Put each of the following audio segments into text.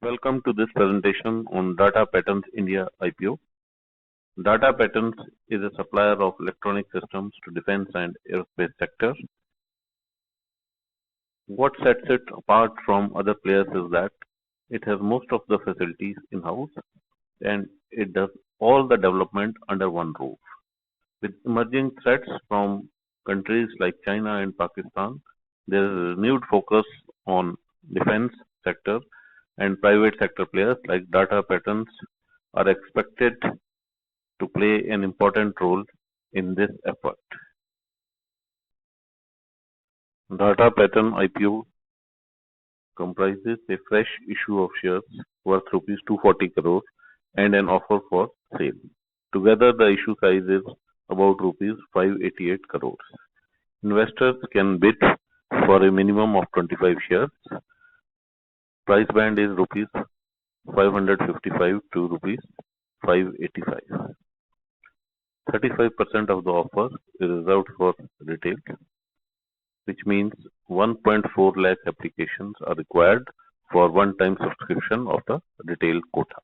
Welcome to this presentation on Data Patterns India IPO. Data Patterns is a supplier of electronic systems to defense and aerospace sector. What sets it apart from other players is that it has most of the facilities in-house and it does all the development under one roof. With emerging threats from countries like China and Pakistan, there is a renewed focus on defense sector and private sector players like Data Patterns are expected to play an important role in this effort. Data Pattern IPO comprises a fresh issue of shares worth rupees 240 crore and an offer for sale. Together, the issue size is about rupees 588 crores. Investors can bid for a minimum of 25 shares. Price band is rupees 555 to rupees 585. 35% of the offer is reserved for retail, which means 1.4 lakh applications are required for one-time subscription of the retail quota.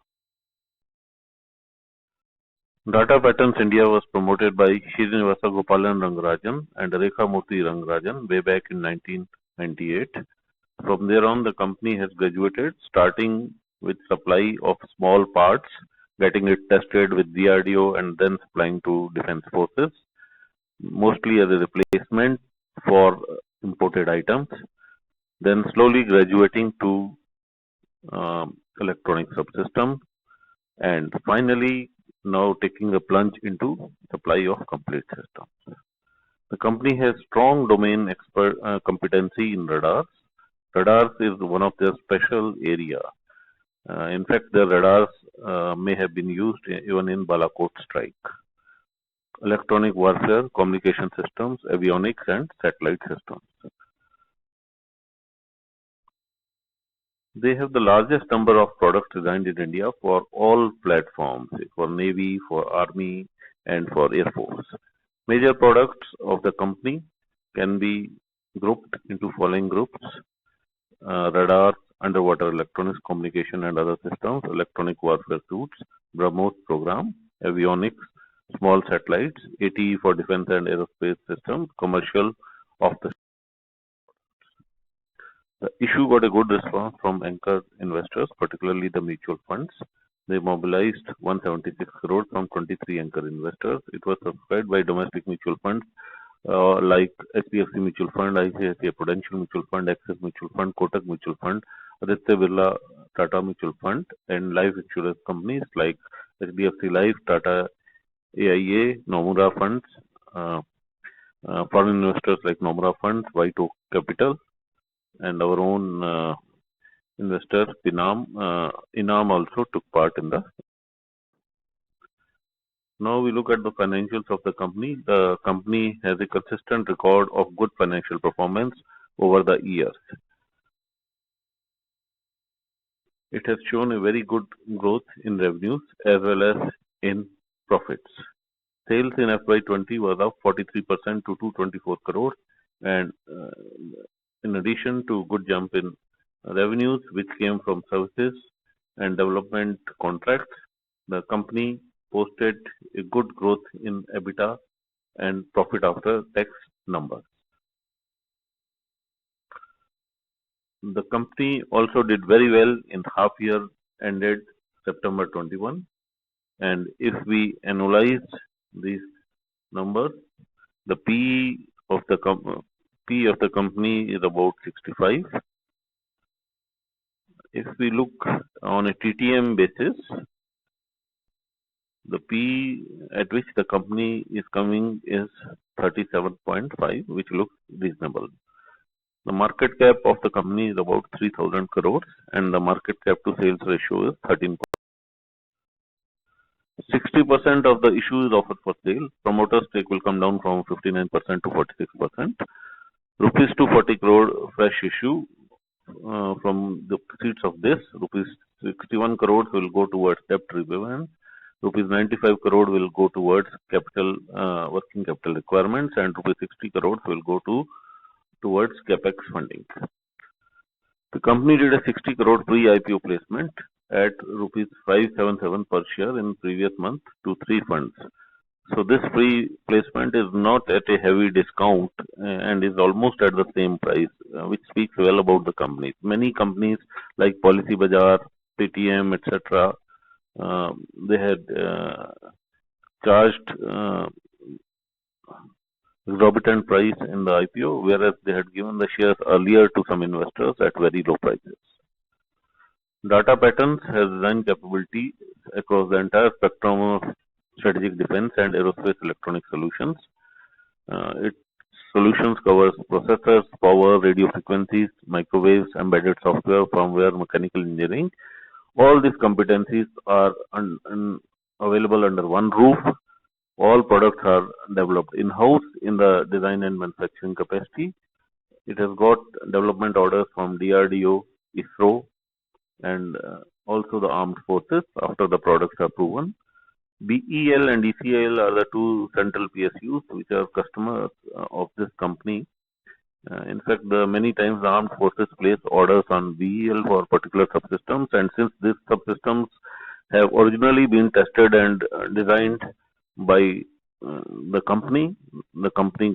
Data Patterns India was promoted by Srinivasa Gopalan Rangarajan and Rekha Murthy Rangarajan way back in 1998. From there on, the company has graduated, starting with supply of small parts, getting it tested with DRDO and then supplying to defense forces, mostly as a replacement for imported items, then slowly graduating to electronic subsystems, and finally now taking a plunge into supply of complete systems. The company has strong domain competency in radars. Radars is one of their special area. In fact, the radars may have been used even in Balakot strike. Electronic warfare, communication systems, avionics, and satellite systems. They have the largest number of products designed in India for all platforms, for Navy, for Army, and for Air Force. Major products of the company can be grouped into following groups: radar, underwater electronics, communication and other systems, electronic warfare suits, BrahMos program, avionics, small satellites, ATE for defense and aerospace systems, commercial of the issue got a good response from anchor investors, particularly the mutual funds. They mobilized 176 crore from 23 anchor investors. It was subscribed by domestic mutual funds like HDFC Mutual Fund, ICICI Prudential Mutual Fund, Axis Mutual Fund, Kotak Mutual Fund, Aditya Birla Tata Mutual Fund, and life insurance companies like HDFC Life, Tata AIA, Nomura Funds, foreign investors like Nomura Funds, White Oak Capital, and our own investor Inam also took part in the. Now we look at the financials of the company. The company has a consistent record of good financial performance over the years. It has shown a very good growth in revenues as well as in profits. Sales in FY20 was up 43% to 224 crore, and in addition to good jump in revenues which came from services and development contracts, the company posted a good growth in EBITDA and profit after tax numbers. The company also did very well in half year ended September 21, and if we analyze these numbers, the PE of the company is about 65. If we look on a TTM basis, the PE at which the company is coming is 37.5, which looks reasonable. The market cap of the company is about 3,000 crores and the market cap to sales ratio is 13. 60% of the issue is offered for sale. Promoter stake will come down from 59% to 46%. Rupees 240 crore fresh issue. From the proceeds of this, rupees 61 crores will go towards debt repayment. Rupees 95 crore will go towards capital working capital requirements, and rupees 60 crores will go towards capex funding. The company did a 60 crore pre-IPO placement at rupees 577 per share in previous month to three funds. So this free placement is not at a heavy discount and is almost at the same price, which speaks well about the company. Many companies like Policy Bazaar, Paytm, etc., they had charged exorbitant price in the IPO, whereas they had given the shares earlier to some investors at very low prices. Data Patterns has design capability across the entire spectrum of strategic defense and aerospace electronic solutions. Its solutions covers processors, power, radio frequencies, microwaves, embedded software, firmware, mechanical engineering. All these competencies are available under one roof. All products are developed in-house in the design and manufacturing capacity. It has got development orders from DRDO, ISRO, and also the armed forces after the products are proven. BEL and ECIL are the two central PSUs which are customers of this company. In fact, many times the armed forces place orders on BEL for particular subsystems, and since these subsystems have originally been tested and designed by the company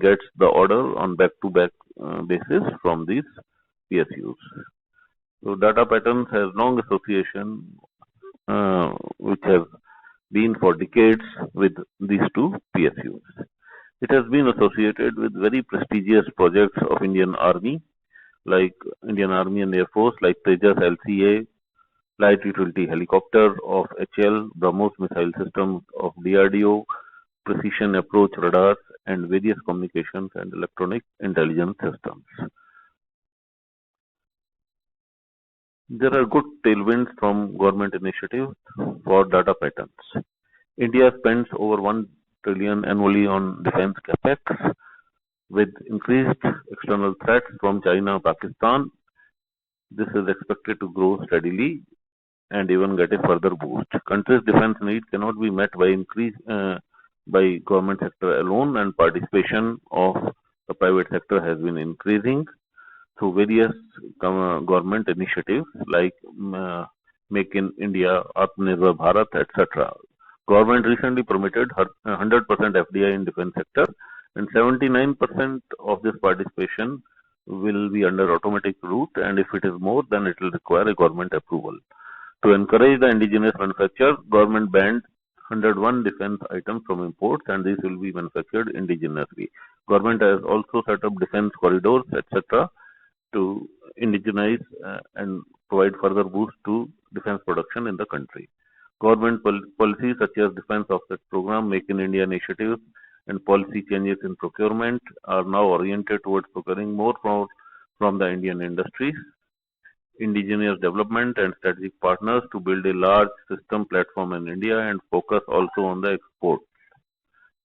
gets the order on back-to-back basis from these PSUs. So Data Patterns has long association which has been for decades with these two PSUs. It has been associated with very prestigious projects of Indian Army, like Indian Army and Air Force, like Tejas LCA, Light Utility Helicopter of HL, BrahMos missile systems of DRDO, precision approach radars, and various communications and electronic intelligence systems. There are good tailwinds from government initiatives for Data Patterns. India spends over 1 trillion annually on defense capex. With increased external threats from China, Pakistan, this is expected to grow steadily and even get a further boost. Country's defense need cannot be met by government sector alone, and participation of the private sector has been increasing through various government initiatives like Make in India, Atmanirbhar Bharat, etc. Government recently permitted 100% FDI in defense sector, and 79% of this participation will be under automatic route, and if it is more, then it will require a government approval. To encourage the indigenous manufacture, government banned 101 defense items from imports, and these will be manufactured indigenously. Government has also set up defense corridors, etc., to indigenize and provide further boost to defense production in the country. Government policies such as Defense Offset Program, Make in India initiatives, and policy changes in procurement are now oriented towards procuring more from the Indian industries, indigenous development, and strategic partners to build a large system platform in India and focus also on the export.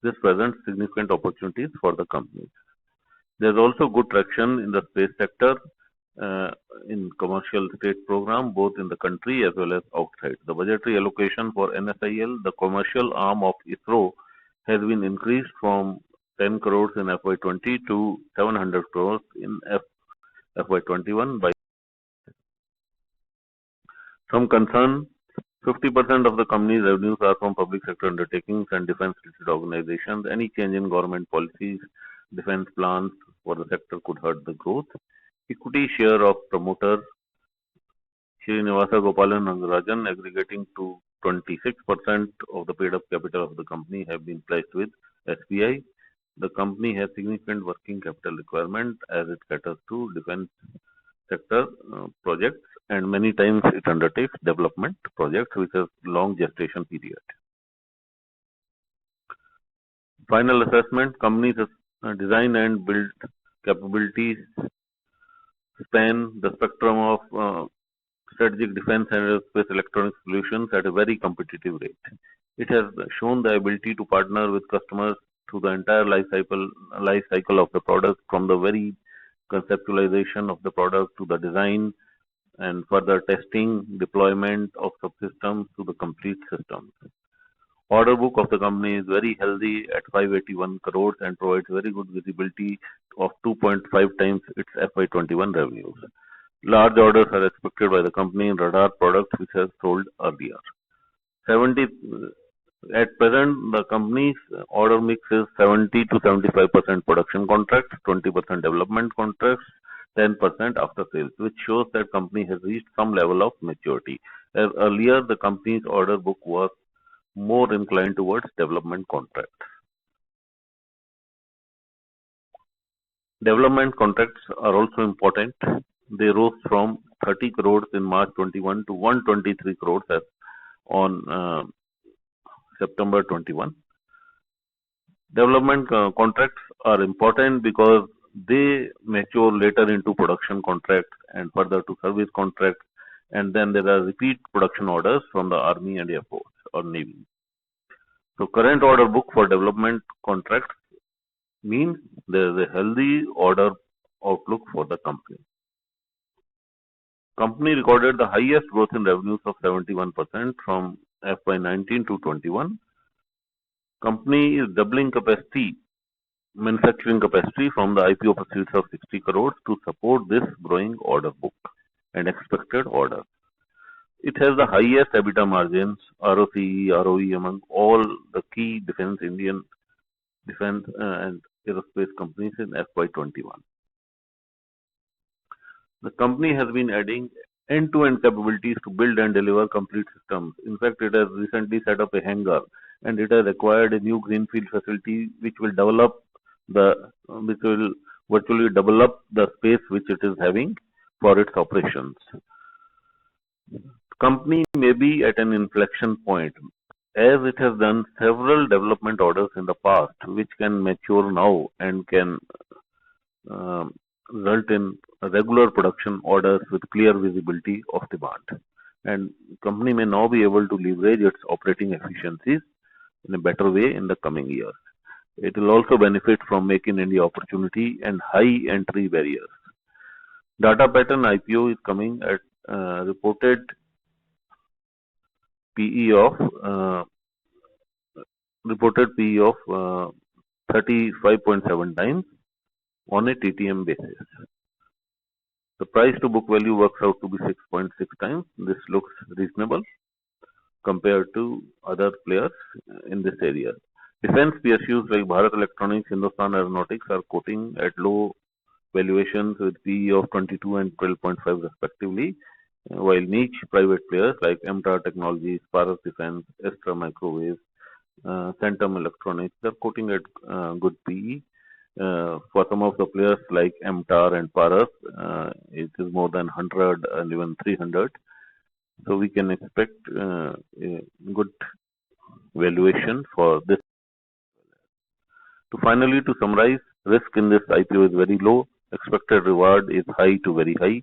This presents significant opportunities for the companies. There is also good traction in the space sector in commercial state program, both in the country as well as outside. The budgetary allocation for NSIL, the commercial arm of ISRO, has been increased from 10 crores in FY20 to 700 crores in FY21 by some concern. 50% of the company's revenues are from public sector undertakings and defense-related organizations. Any change in government policies, defense plans for the sector could hurt the growth. Equity share of promoter Srinivasa Gopalan Nagarajan, aggregating to 26% of the paid-up capital of the company, have been placed with SBI. The company has significant working capital requirement as it caters to defense sector projects, and many times it undertakes development projects which have long gestation period. Final assessment: companies design and build capabilities span the spectrum of strategic defense and aerospace electronic solutions at a very competitive rate. It has shown the ability to partner with customers through the entire life cycle of the product, from the very conceptualization of the product to the design and further testing, deployment of subsystems to the complete systems. Order book of the company is very healthy at 581 crores and provides very good visibility of 2.5 times its FY21 revenues. Large orders are expected by the company in radar products which has sold earlier. 70 At present, the company's order mix is 70 to 75% production contracts, 20% development contracts, 10% after sales, which shows that company has reached some level of maturity. As earlier, the company's order book was more inclined towards development contracts. Development contracts are also important. They rose from 30 crores in March 21 to 123 crores as on September 21. Development contracts are important because they mature later into production contracts and further to service contracts, and then there are repeat production orders from the Army and Air Force or Navy. So current order book for development contracts means there is a healthy order outlook for the company. Company recorded the highest growth in revenues of 71% from FY19 to 21. Company is doubling manufacturing capacity from the IPO proceeds of 60 crores to support this growing order book and expected order. It has the highest EBITDA margins, ROCE, ROE among all the key Indian defense and aerospace companies in FY21. The company has been adding end-to-end capabilities to build and deliver complete systems. In fact, it has recently set up a hangar and it has acquired a new greenfield facility which will virtually double up the space which it is having for its operations. Company may be at an inflection point as it has done several development orders in the past which can mature now and can result in regular production orders with clear visibility of demand. And company may now be able to leverage its operating efficiencies in a better way in the coming years. It will also benefit from Make in India opportunity and high entry barriers. Data Pattern IPO is coming at reported PE of 35.7 times on a TTM basis. The price to book value works out to be 6.6 times. This looks reasonable compared to other players in this area. Defense PSUs like Bharat Electronics, Hindustan Aeronautics are quoting at low valuations with PE of 22 and 12.5 respectively, while niche private players like MTAR Technologies, Paras Defense, Astra Microwaves, Centum Electronics are quoting at good PE. For some of the players like MTAR and Paras, it is more than 100 and even 300. So we can expect a good valuation for this. To summarize, risk in this IPO is very low. Expected reward is high to very high.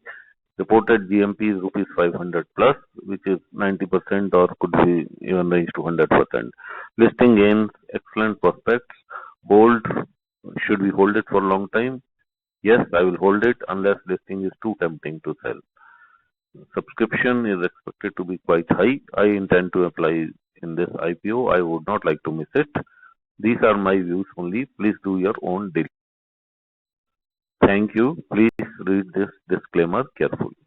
Reported GMP is rupees 500 plus, which is 90% or could be even range to 100%. Listing gains, excellent prospects. Should we hold it for a long time? Yes, I will hold it unless listing is too tempting to sell. Subscription is expected to be quite high. I intend to apply in this IPO. I would not like to miss it. These are my views only. Please do your own deal. Thank you. Please read this disclaimer carefully.